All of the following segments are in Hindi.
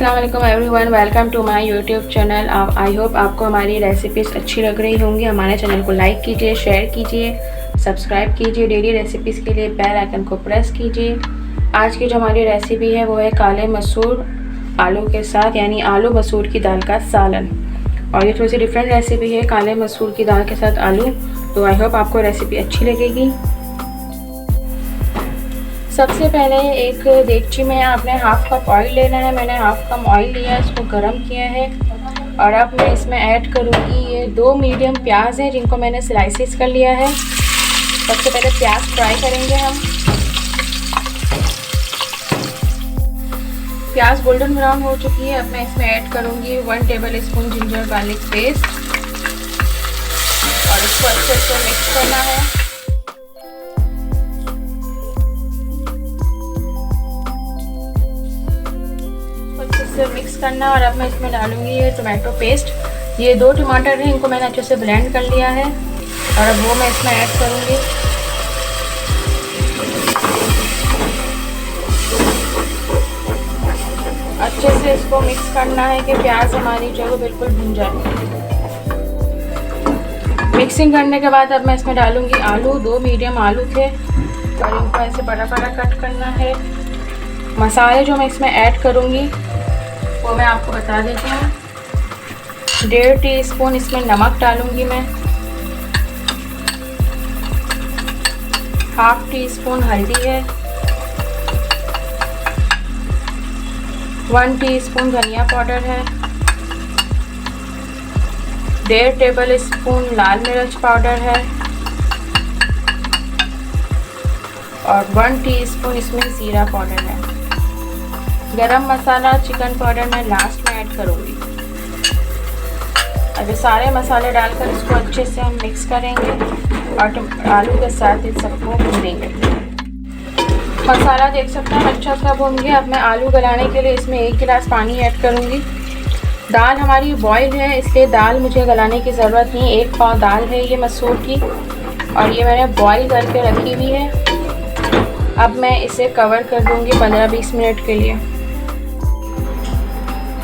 अस्सलाम वालेकुम everyone, welcome to my YouTube channel. I hope आपको हमारी रेसिपीज़ अच्छी लग रही होंगी। हमारे चैनल को लाइक कीजिए, शेयर कीजिए, सब्सक्राइब कीजिए। डेली रेसिपीज़ के लिए बेल आइकन को प्रेस कीजिए। आज की जो हमारी रेसिपी है वो है काले मसूर आलू के साथ, यानी आलू मसूर की दाल का सालन। और ये थोड़ी सी डिफरेंट रेसिपी है, काले मसूर की दाल के साथ आलू। तो आई होप आपको रेसिपी अच्छी लगेगी। सबसे पहले एक देगची में आपने हाफ कप ऑयल लेना है। मैंने हाफ कप ऑयल लिया, इसको गरम किया है। और अब मैं इसमें ऐड करूँगी ये 2 मीडियम प्याज हैं जिनको मैंने स्लाइसिस कर लिया है। सबसे पहले प्याज फ्राई करेंगे हम। प्याज गोल्डन ब्राउन हो चुकी है। अब मैं इसमें ऐड करूँगी 1 table spoon ginger garlic paste और इसको अच्छे से मिक्स करना है। से मिक्स करना। और अब मैं इसमें डालूंगी ये टोमेटो पेस्ट। ये 2 टमाटर हैं, इनको मैंने अच्छे से ब्लेंड कर लिया है और अब वो मैं इसमें ऐड करूंगी। अच्छे से इसको मिक्स करना है कि प्याज हमारी जो है बिल्कुल भुन जाए। मिक्सिंग करने के बाद अब मैं इसमें डालूंगी आलू। 2 मीडियम आलू थे और इनको ऐसे बड़ा बड़ा कट करना है। मसाले जो मैं इसमें ऐड करूंगी वो मैं आपको बता देती हूँ। 1.5 टीस्पून इसमें नमक डालूंगी मैं। 1/2 टीस्पून हल्दी है। 1 टीस्पून धनिया पाउडर है। 1.5 टेबल स्पून लाल मिर्च पाउडर है और 1 टीस्पून इसमें जीरा पाउडर है। गरम मसाला, चिकन पाउडर मैं लास्ट में ऐड करूँगी। अब ये सारे मसाले डालकर इसको अच्छे से हम मिक्स करेंगे और आलू के साथ इन सबको भूनेंगे। मसाला देख सकते हैं अच्छा सा भून गया। अब मैं आलू गलाने के लिए इसमें 1 गिलास पानी ऐड करूँगी। दाल हमारी बॉयल है, इसलिए दाल मुझे गलाने की ज़रूरत नहीं। 1 पाव दाल है ये मसूर की और ये मैंने बॉयल करके रखी हुई है। अब मैं इसे कवर कर दूँगी 15-20 मिनट के लिए।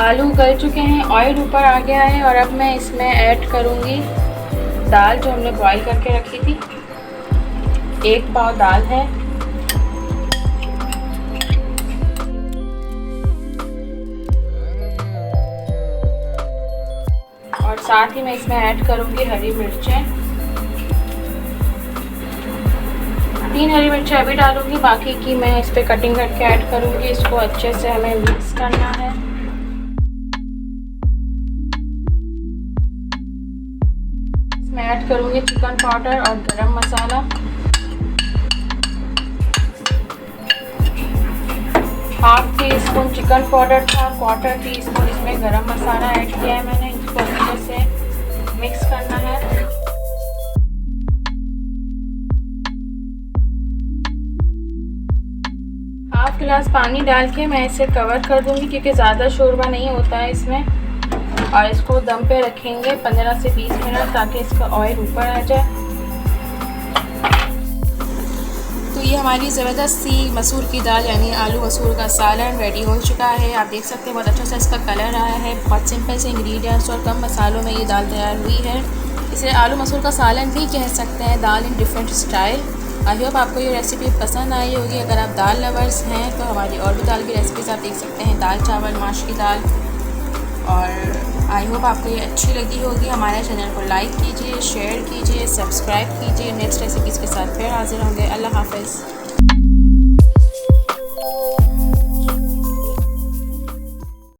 आलू गल चुके हैं, ऑयल ऊपर आ गया है और अब मैं इसमें ऐड करूँगी दाल जो हमने बॉईल करके रखी थी। 1 पाव दाल है और साथ ही मैं इसमें ऐड करूँगी हरी मिर्चें। 3 हरी मिर्चें अभी डालूँगी, बाकी की मैं इस पर कटिंग करके ऐड करूँगी। इसको अच्छे से हमें मिक्स करना है। मैं ऐड करूँगी चिकन पाउडर और गरम मसाला। 1/2 टीस्पून चिकन पाउडर था, 1/4 टीस्पून इसमें गरम मसाला ऐड किया है मैंने। इसको अच्छे से मिक्स करना है। हाफ गिलास पानी डाल के मैं इसे कवर कर दूँगी क्योंकि ज़्यादा शोरबा नहीं होता है इसमें। और इसको दम पे रखेंगे 15 से 20 मिनट ताकि इसका ऑयल ऊपर आ जाए। तो ये हमारी ज़बरदस्त सी मसूर की दाल यानी आलू मसूर का सालन रेडी हो चुका है। आप देख सकते हैं बहुत अच्छा सा इसका कलर आया है। बहुत सिंपल से इंग्रेडिएंट्स और कम मसालों में ये दाल तैयार हुई है। इसे आलू मसूर का सालन भी कह सकते हैं, dal in different style. I hope आपको ये रेसिपी पसंद आई होगी। अगर आप दाल लवर्स हैं तो हमारी और भी दाल की रेसिपीज़ आप देख सकते हैं, दाल चावल, माश की दाल। और आई होप आपको ये अच्छी लगी होगी। हमारे चैनल को लाइक कीजिए, शेयर कीजिए, सब्सक्राइब कीजिए। नेक्स्ट रेसिपीज़ के साथ फिर हाजिर होंगे। अल्लाह हाफ़िज़।